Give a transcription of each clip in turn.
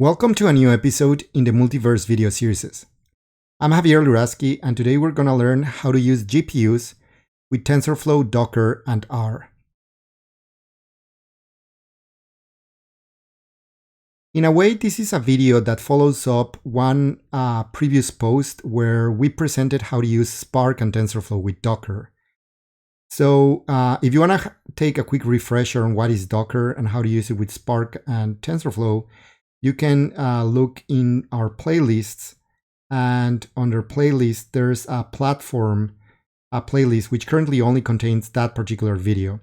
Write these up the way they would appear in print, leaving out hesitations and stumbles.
Welcome to a new episode in the Multiverse video series. I'm Javier Luraski, and today we're going to learn how to use GPUs with TensorFlow, Docker, and R. In a way, this is a video that follows up one previous post where we presented how to use Spark and TensorFlow with Docker. So if you want to take a quick refresher on what is Docker and how to use it with Spark and TensorFlow, you can look in our playlists, and under playlist, there's a platform playlist which currently only contains that particular video.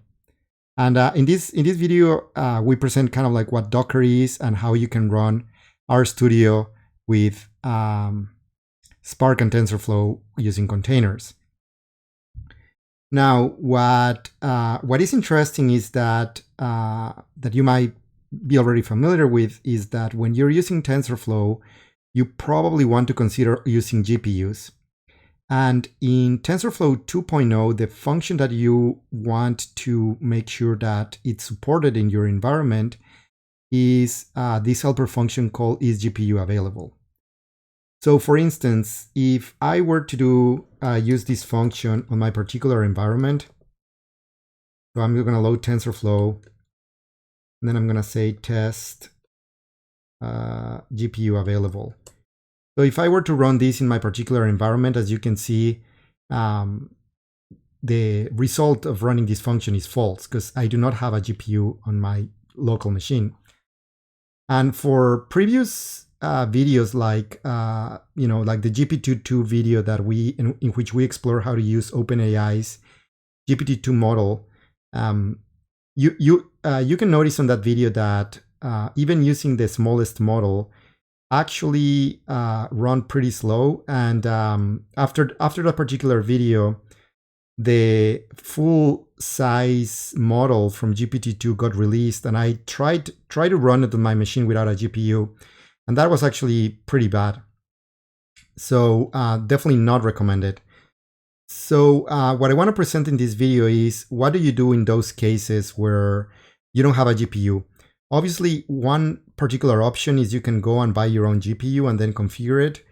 And in this video, we present kind of like what Docker is and how you can run RStudio with Spark and TensorFlow using containers. Now, what is interesting is that that you might be already familiar with is that when you're using TensorFlow, you probably want to consider using GPUs. And in TensorFlow 2.0, the function that you want to make sure that it's supported in your environment is this helper function called isGPUAvailable. So for instance, if I were to use this function on my particular environment, so I'm going to load TensorFlow, and then I'm going to say test GPU available. So if I were to run this in my particular environment, as you can see, the result of running this function is false because I do not have a GPU on my local machine. And for previous videos like like the GPT-2 video that in which we explore how to use OpenAI's GPT-2 model, you can notice on that video that even using the smallest model actually run pretty slow. And after that particular video, the full size model from GPT-2 got released, and I tried to run it on my machine without a GPU, and that was actually pretty bad. So definitely not recommended. So what I want to present in this video is what do you do in those cases where you don't have a GPU. Obviously, one particular option is you can go and buy your own GPU and then configure it.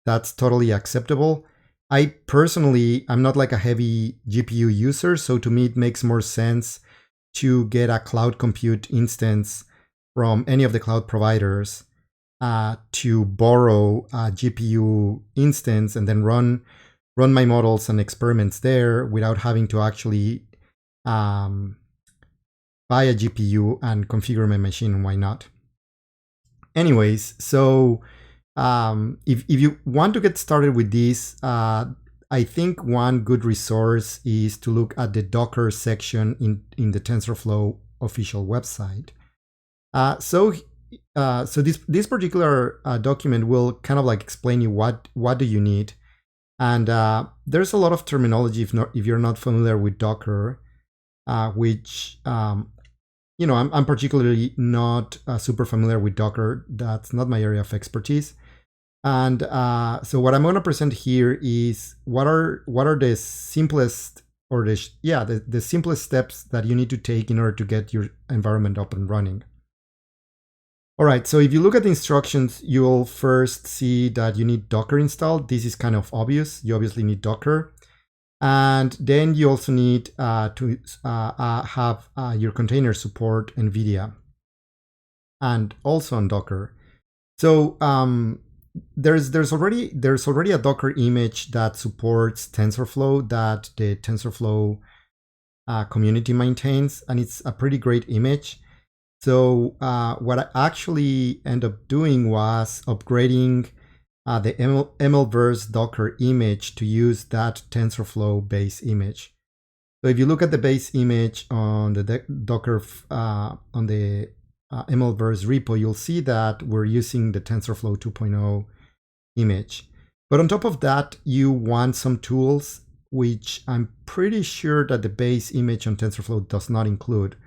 That's totally acceptable. I personally, I'm not like a heavy GPU user, so to me it makes more sense to get a cloud compute instance from any of the cloud providers to borrow a GPU instance and then run my models and experiments there without having to actually buy a GPU and configure my machine. Why not? Anyways, so if you want to get started with this, I think one good resource is to look at the Docker section in the TensorFlow official website. So this particular document will kind of like explain you what do you need. And there's a lot of terminology if you're not familiar with Docker, which I'm particularly not super familiar with Docker. That's not my area of expertise. And so what I'm going to present here is what are the simplest or the simplest steps that you need to take in order to get your environment up and running. All right, so if you look at the instructions, you'll first see that you need Docker installed. This is kind of obvious. You obviously need Docker. And then you also need to have your container support NVIDIA and also on Docker. So there's already a Docker image that supports TensorFlow that the TensorFlow community maintains, and it's a pretty great image. So what I actually ended up doing was upgrading the MLverse Docker image to use that TensorFlow base image. So if you look at the base image on the Docker on the MLverse repo, you'll see that we're using the TensorFlow 2.0 image. But on top of that, you want some tools, which I'm pretty sure that the base image on TensorFlow does not include.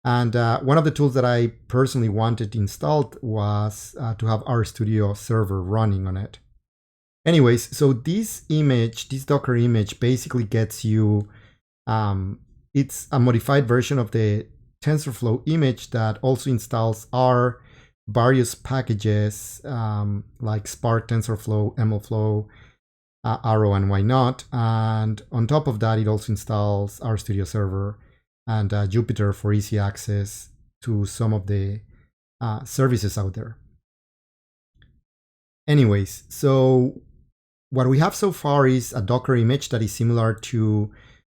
And one of the tools that I personally wanted installed was to have RStudio server running on it. Anyways, so this Docker image basically gets you, it's a modified version of the TensorFlow image that also installs R, various packages like Spark, TensorFlow, MLflow, Arrow, and why not. And on top of that, it also installs RStudio Server and Jupyter for easy access to some of the services out there. Anyways, so what we have so far is a Docker image that is similar to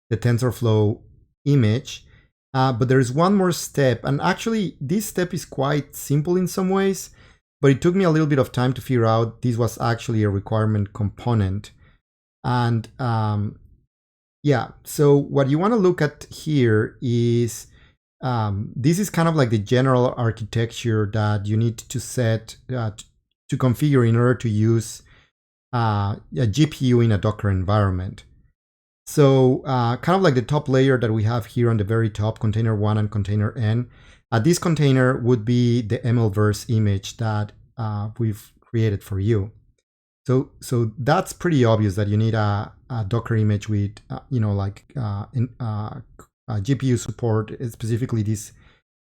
the TensorFlow image, but there is one more step. And actually, this step is quite simple in some ways, but it took me a little bit of time to figure out this was actually a requirement component. And yeah, so what you want to look at here is this is kind of like the general architecture that you need to set to configure in order to use a GPU in a Docker environment. So kind of like the top layer that we have here on the very top, container 1 and container N. This container would be the MLverse image that we've created for you. So that's pretty obvious that you need a Docker image with, GPU support. Specifically, this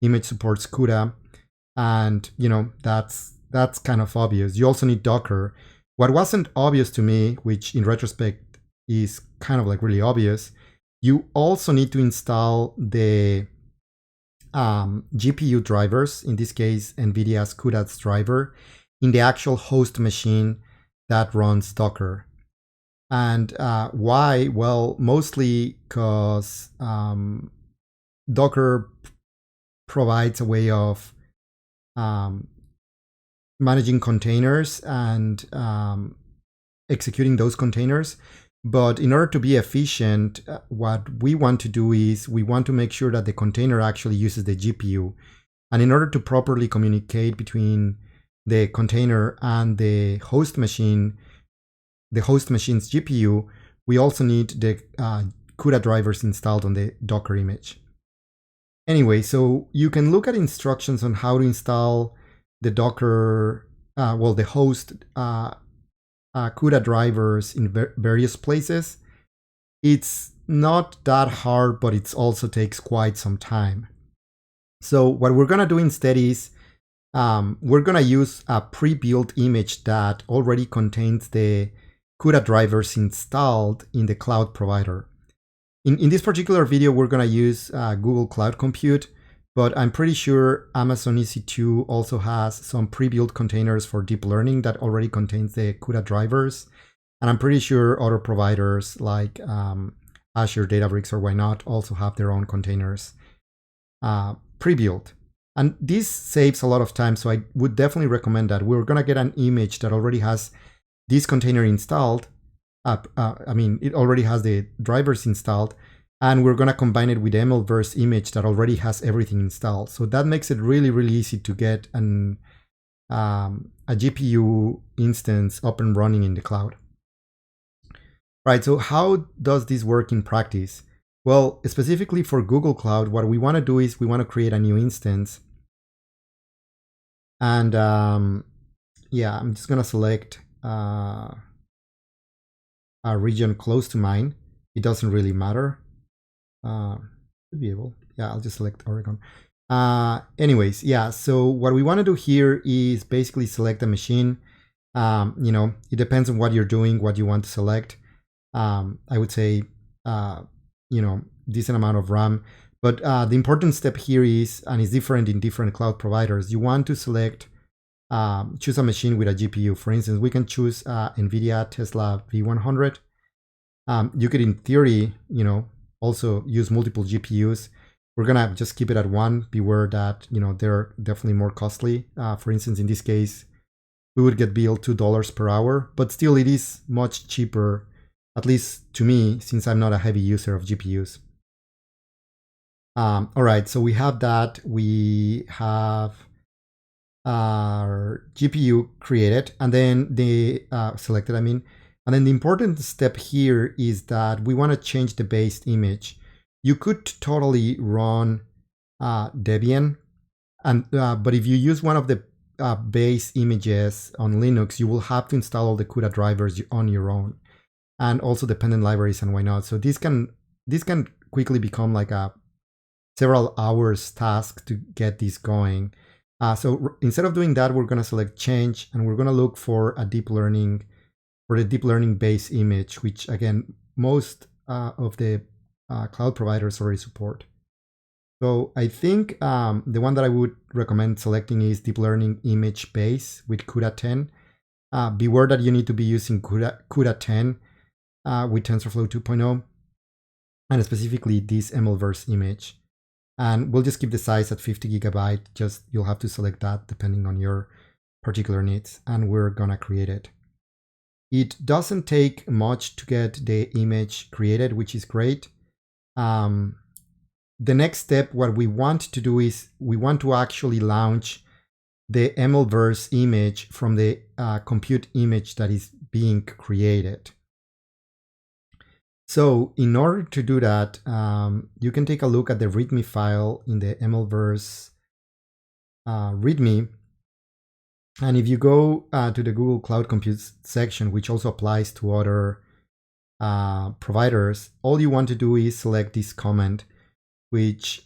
image supports CUDA, and that's kind of obvious. You also need Docker. What wasn't obvious to me, which in retrospect is kind of like really obvious, you also need to install the GPU drivers, in this case NVIDIA's CUDA's driver, in the actual host machine that runs Docker. And why? Well, mostly because Docker provides a way of managing containers and executing those containers. But in order to be efficient, what we want to do is we want to make sure that the container actually uses the GPU. And in order to properly communicate between the container and the host machine, the host machine's GPU, we also need the CUDA drivers installed on the Docker image. Anyway, so you can look at instructions on how to install the Docker, the host CUDA drivers in various places. It's not that hard, but it also takes quite some time. So what we're gonna do instead is we're gonna use a pre-built image that already contains the CUDA drivers installed in the cloud provider. In this particular video, we're gonna use Google Cloud Compute, but I'm pretty sure Amazon EC2 also has some pre-built containers for deep learning that already contains the CUDA drivers. And I'm pretty sure other providers like Azure, Databricks, or why not also have their own containers pre-built. And this saves a lot of time, so I would definitely recommend that. We're gonna get an image that already has this container installed. It already has the drivers installed, and we're gonna combine it with the MLverse image that already has everything installed. So that makes it really, really easy to get a GPU instance up and running in the cloud. Right, so how does this work in practice? Well, specifically for Google Cloud, what we wanna do is we wanna create a new instance. And yeah, I'm just gonna select a region close to mine. It doesn't really matter. Should be able. Yeah, I'll just select Oregon. Anyways, yeah, so what we want to do here is basically select a machine. It depends on what you're doing, what you want to select. I would say, decent amount of RAM. But the important step here is, and it's different in different cloud providers, you want to select, choose a machine with a GPU. For instance, we can choose NVIDIA Tesla V100. You could, in theory, also use multiple GPUs. We're gonna just keep it at one. Beware that they're definitely more costly. For instance, in this case, we would get billed $2 per hour, but still it is much cheaper, at least to me, since I'm not a heavy user of GPUs. All right, so we have that. We have our GPU created, and then the selected, and then the important step here is that we want to change the base image. You could totally run Debian, but if you use one of the base images on Linux, you will have to install all the CUDA drivers on your own, and also dependent libraries and why not. So this can quickly become like a several hours task to get this going. So instead of doing that, we're going to select change, and we're going to look for a deep learning, for the deep learning base image, which again, most of the cloud providers already support. So I think the one that I would recommend selecting is deep learning image base with CUDA 10. Beware that you need to be using CUDA 10 with TensorFlow 2.0, and specifically this MLverse image. And we'll just keep the size at 50 gigabyte. Just you'll have to select that depending on your particular needs, and we're gonna create it. It doesn't take much to get the image created, which is great. The next step, what we want to do is we want to actually launch the MLverse image from the compute image that is being created. So in order to do that, you can take a look at the README file in the MLverse README. And if you go to the Google Cloud Compute section, which also applies to other providers, all you want to do is select this comment, which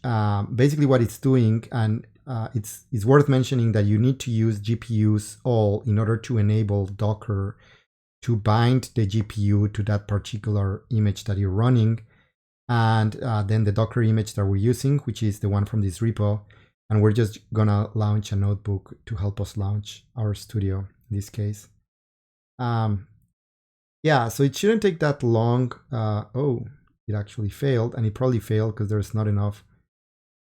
basically what it's doing, and it's worth mentioning that you need to use GPUs all in order to enable Docker to bind the GPU to that particular image that you're running. And then the Docker image that we're using, which is the one from this repo. And we're just gonna launch a notebook to help us launch RStudio in this case. Yeah, so it shouldn't take that long. Oh, it actually failed, and it probably failed because there's not enough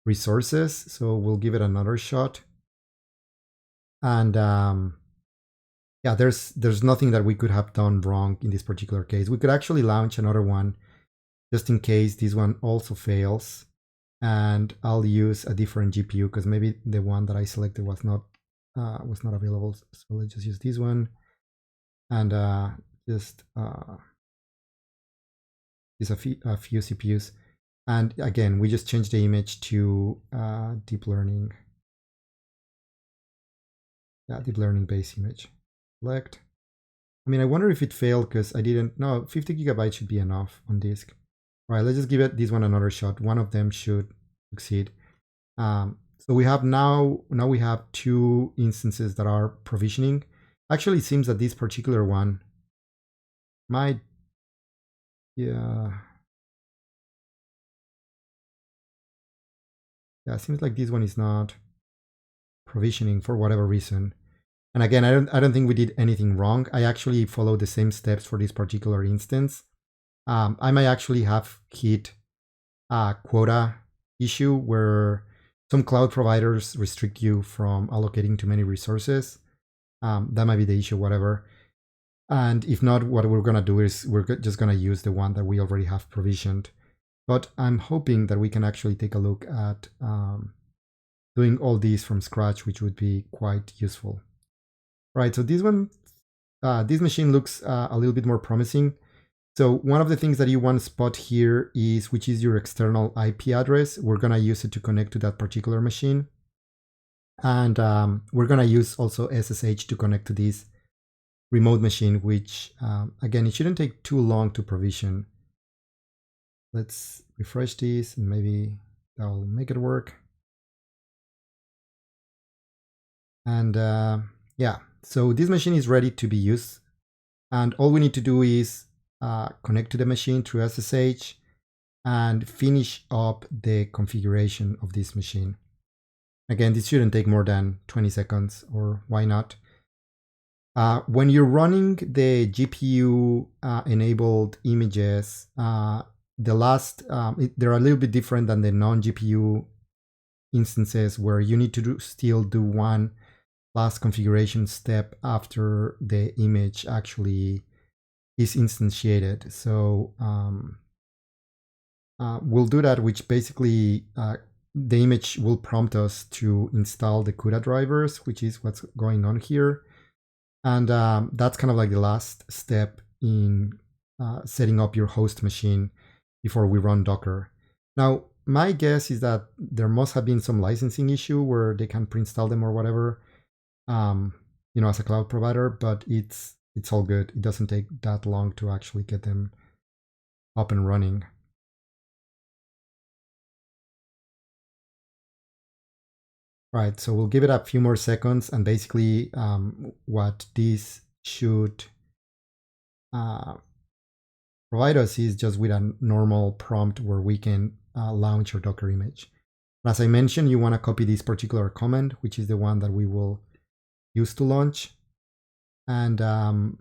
resources. So we'll give it another shot. And yeah, there's nothing that we could have done wrong in this particular case. We could actually launch another one just in case this one also fails. And I'll use a different GPU because maybe the one that I selected was not available. So let's just use this one, and just use a few CPUs. And again, we just changed the image to deep learning. Yeah, deep learning base image. Select. I mean, I wonder if it failed because I didn't. No, 50 gigabytes should be enough on disk. All right, let's just give it this one another shot. One of them should succeed. So we have now we have two instances that are provisioning. Actually, it seems that this particular one might, yeah, it seems like this one is not provisioning for whatever reason. And again, I don't think we did anything wrong. I actually followed the same steps for this particular instance. I might actually have hit a quota issue where some cloud providers restrict you from allocating too many resources. That might be the issue, whatever. And if not, what we're gonna do is we're just gonna use the one that we already have provisioned. But I'm hoping that we can actually take a look at doing all these from scratch, which would be quite useful. Right, so this one, this machine looks a little bit more promising. So one of the things that you want to spot here is which is your external IP address. We're gonna use it to connect to that particular machine. And we're gonna use also SSH to connect to this remote machine, which again, it shouldn't take too long to provision. Let's refresh this and maybe that'll make it work. And yeah, so this machine is ready to be used. And all we need to do is connect to the machine through SSH and finish up the configuration of this machine. Again, this shouldn't take more than 20 seconds, or why not? When you're running the GPU enabled images, they're a little bit different than the non-GPU instances where you need to still do one last configuration step after the image actually is instantiated. So we'll do that, which basically the image will prompt us to install the CUDA drivers, which is what's going on here. And that's kind of like the last step in setting up your host machine before we run Docker. Now, my guess is that there must have been some licensing issue where they can pre-install them or whatever, as a cloud provider, but it's all good. It doesn't take that long to actually get them up and running. Right, so we'll give it a few more seconds, and basically what this should provide us is just with a normal prompt where we can launch our Docker image. As I mentioned, you want to copy this particular command, which is the one that we will use to launch. And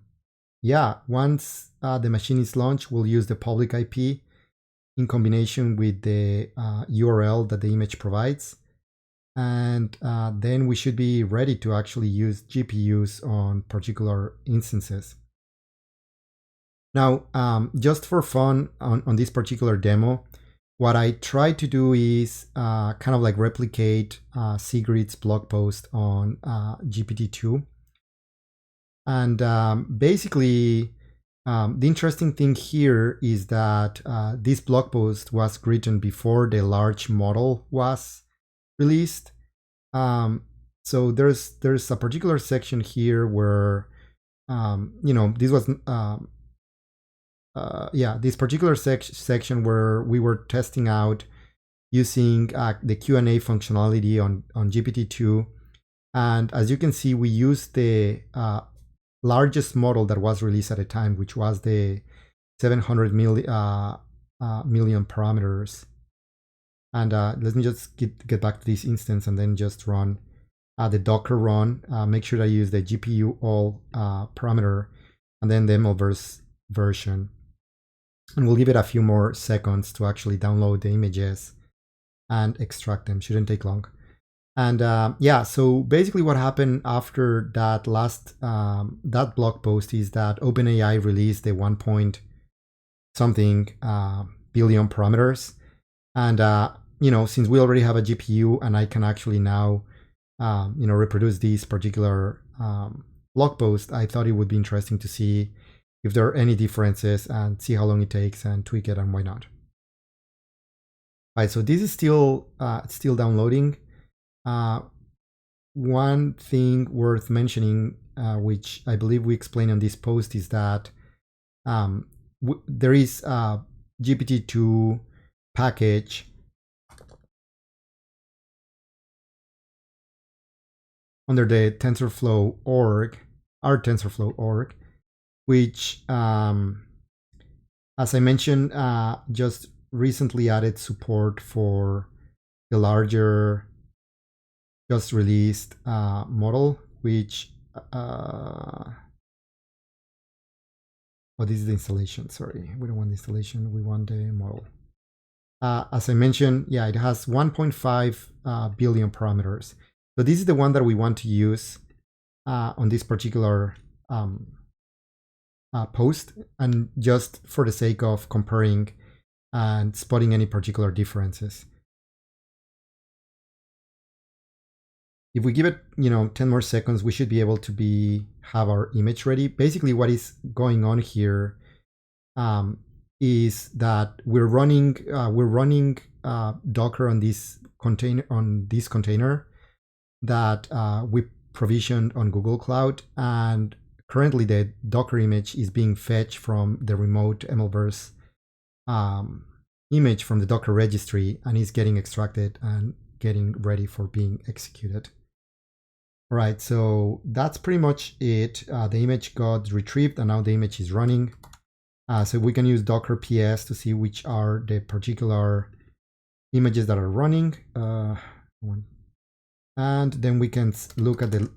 yeah, once the machine is launched, we'll use the public IP in combination with the URL that the image provides. And then we should be ready to actually use GPUs on particular instances. Now, just for fun on this particular demo, what I try to do is kind of like replicate Sigrid's blog post on GPT-2. And basically, the interesting thing here is that this blog post was written before the large model was released. So there's a particular section here where, this was, this particular section where we were testing out using the Q&A functionality on GPT-2. And as you can see, we used the largest model that was released at the time, which was the 700 million parameters. And let me just get back to this instance and then just run the Docker run. Make sure I use the GPU all parameter and then the MLverse version. And we'll give it a few more seconds to actually download the images and extract them. Shouldn't take long. And yeah, so basically what happened after that last that blog post is that OpenAI released the 1 point something billion parameters. And since we already have a GPU and I can actually now reproduce this particular blog post, I thought it would be interesting to see if there are any differences and see how long it takes and tweak it and why not. All right, so this is still downloading. One thing worth mentioning, which I believe we explained on this post, is that there is a GPT-2 package under the TensorFlow org, our TensorFlow org, which, as I mentioned, just recently added support for the larger, just released model, which, this is the installation, sorry. We don't want the installation, we want the model. As I mentioned, yeah, it has 1.5 billion parameters. So this is the one that we want to use on this particular post, and just for the sake of comparing and spotting any particular differences. If we give it, 10 more seconds, we should be able to have our image ready. Basically, what is going on here is that we're running Docker on this container that we provisioned on Google Cloud, and currently the Docker image is being fetched from the remote MLverse image from the Docker registry, and is getting extracted and getting ready for being executed. All right, so that's pretty much it. The image got retrieved and now the image is running. So we can use Docker PS to see which are the particular images that are running. And then we can look at the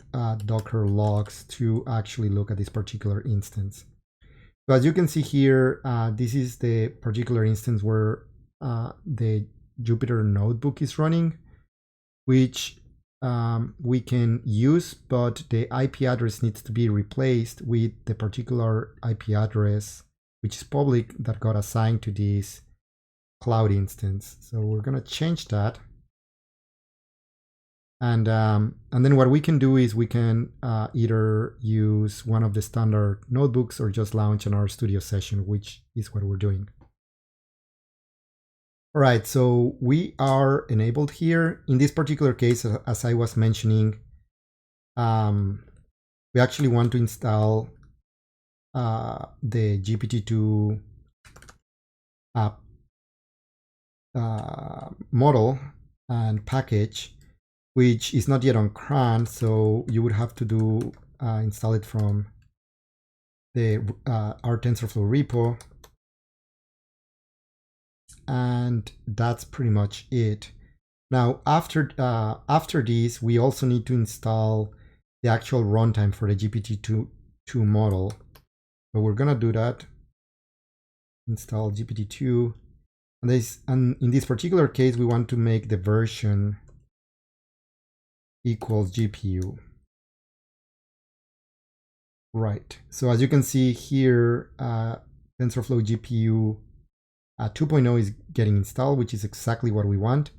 Docker logs to actually look at this particular instance. So as you can see here, this is the particular instance where the Jupyter notebook is running, which we can use, but the IP address needs to be replaced with the particular IP address, which is public, that got assigned to this cloud instance. So we're going to change that. And then what we can do is we can either use one of the standard notebooks or just launch an RStudio session, which is what we're doing. All right, so we are enabled here. In this particular case, as I was mentioning, we actually want to install the GPT-2 model and package. which is not yet on cron, so you would have to do install it from the our TensorFlow repo, and that's pretty much it. Now, after this, we also need to install the actual runtime for the GPT-2 model. So we're gonna do that. Install GPT-2, and in this particular case, we want to make the version equals GPU. Right. So as you can see here, TensorFlow GPU 2.0 is getting installed, which is exactly what we want.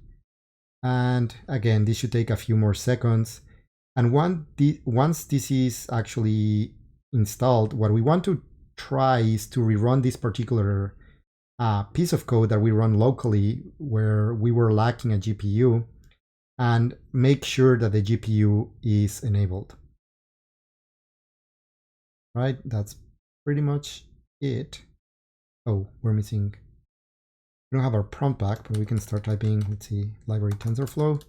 And again, this should take a few more seconds. And once this is actually installed, what we want to try is to rerun this particular piece of code that we run locally where we were lacking a GPU, and make sure that the GPU is enabled. Right, that's pretty much it. Oh, we're missing. We don't have our prompt back, but we can start typing, let's see, library TensorFlow.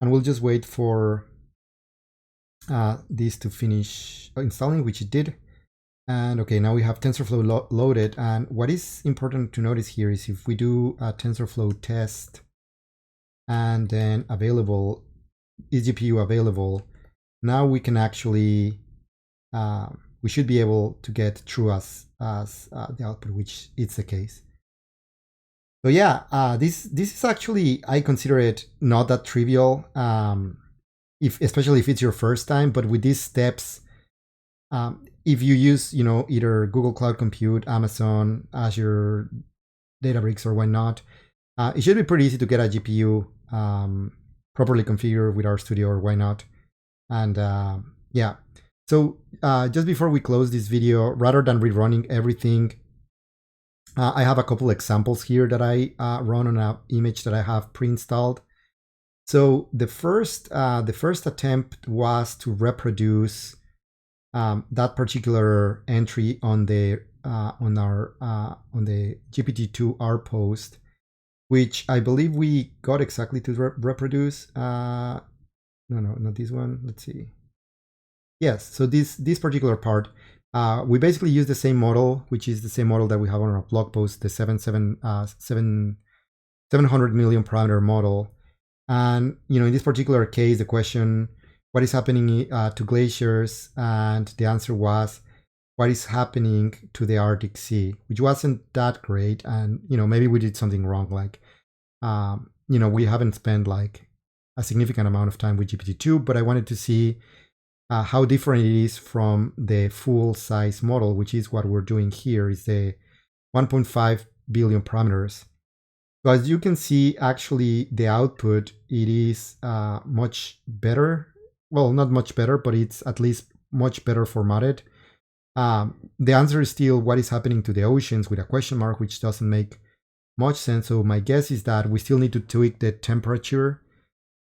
And we'll just wait for this to finish installing, which it did. And okay, now we have TensorFlow loaded. And what is important to notice here is if we do a TensorFlow test and then available, is GPU available, now we can actually, we should be able to get true as the output, which is the case. So yeah, this is actually, I consider it not that trivial, especially if it's your first time. But with these steps, if you use either Google Cloud Compute, Amazon, Azure, Databricks, or whatnot, it should be pretty easy to get a GPU properly configured with RStudio or why not. And yeah, so just before we close this video, rather than rerunning everything, I have a couple examples here that I run on an image that I have pre-installed. So the first attempt was to reproduce that particular entry on the GPT-2 R post, which I believe we got exactly to reproduce. No, not this one. Let's see. Yes, so this particular part. We basically use the same model, which is the same model that we have on our blog post, the 700 million parameter model. And in this particular case, the question, what is happening to glaciers? And the answer was, what is happening to the Arctic Sea, which wasn't that great. And maybe we did something wrong, like we haven't spent like a significant amount of time with GPT-2, but I wanted to see how different it is from the full size model, which is what we're doing here, is the 1.5 billion parameters. So as you can see, actually the output, it is much better. Well, not much better, but it's at least much better formatted. The answer is still what is happening to the oceans with a question mark, which doesn't make much sense. So my guess is that we still need to tweak the temperature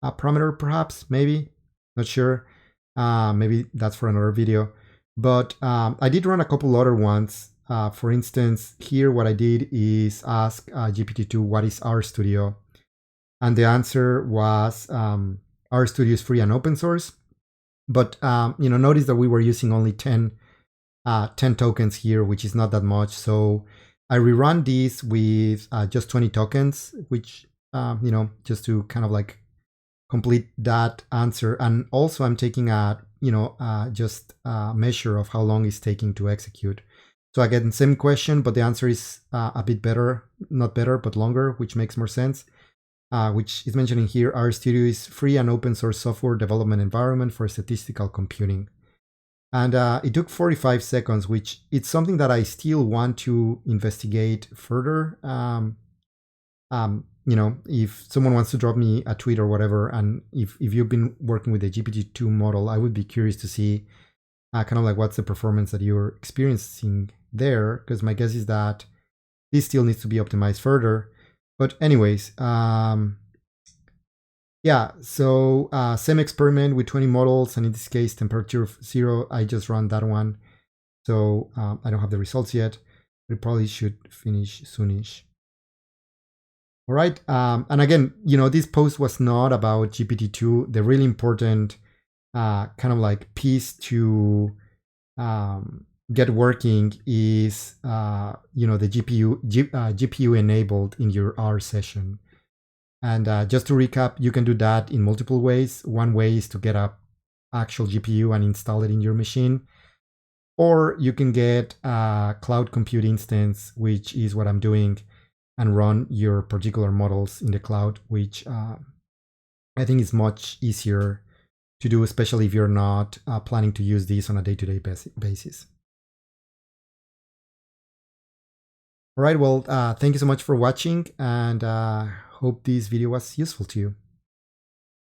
parameter, perhaps, maybe, not sure. Maybe that's for another video. But I did run a couple other ones. For instance, here what I did is ask GPT-2 what is RStudio, and the answer was RStudio is free and open source. But notice that we were using only 10 tokens here, which is not that much. So I rerun these with just 20 tokens, which just to kind of like complete that answer. And also I'm taking a just a measure of how long it's taking to execute. So I get the same question, but the answer is a bit better, not better, but longer, which makes more sense. Which is mentioning here, RStudio is free and open source software development environment for statistical computing. And it took 45 seconds, which it's something that I still want to investigate further. If someone wants to drop me a tweet or whatever, and if you've been working with the GPT-2 model, I would be curious to see kind of like what's the performance that you're experiencing there, because my guess is that this still needs to be optimized further. But anyways, yeah, so same experiment with 20 models, and in this case, temperature 0, I just run that one. So I don't have the results yet, but it probably should finish soonish. All right. And again, this post was not about GPT-2. The really important kind of like piece to get working is the GPU enabled in your R session. And just to recap, you can do that in multiple ways. One way is to get a actual GPU and install it in your machine, or you can get a cloud compute instance, which is what I'm doing, and run your particular models in the cloud, which I think is much easier to do, especially if you're not planning to use these on a day-to-day basis. All right, well, thank you so much for watching, and hope this video was useful to you.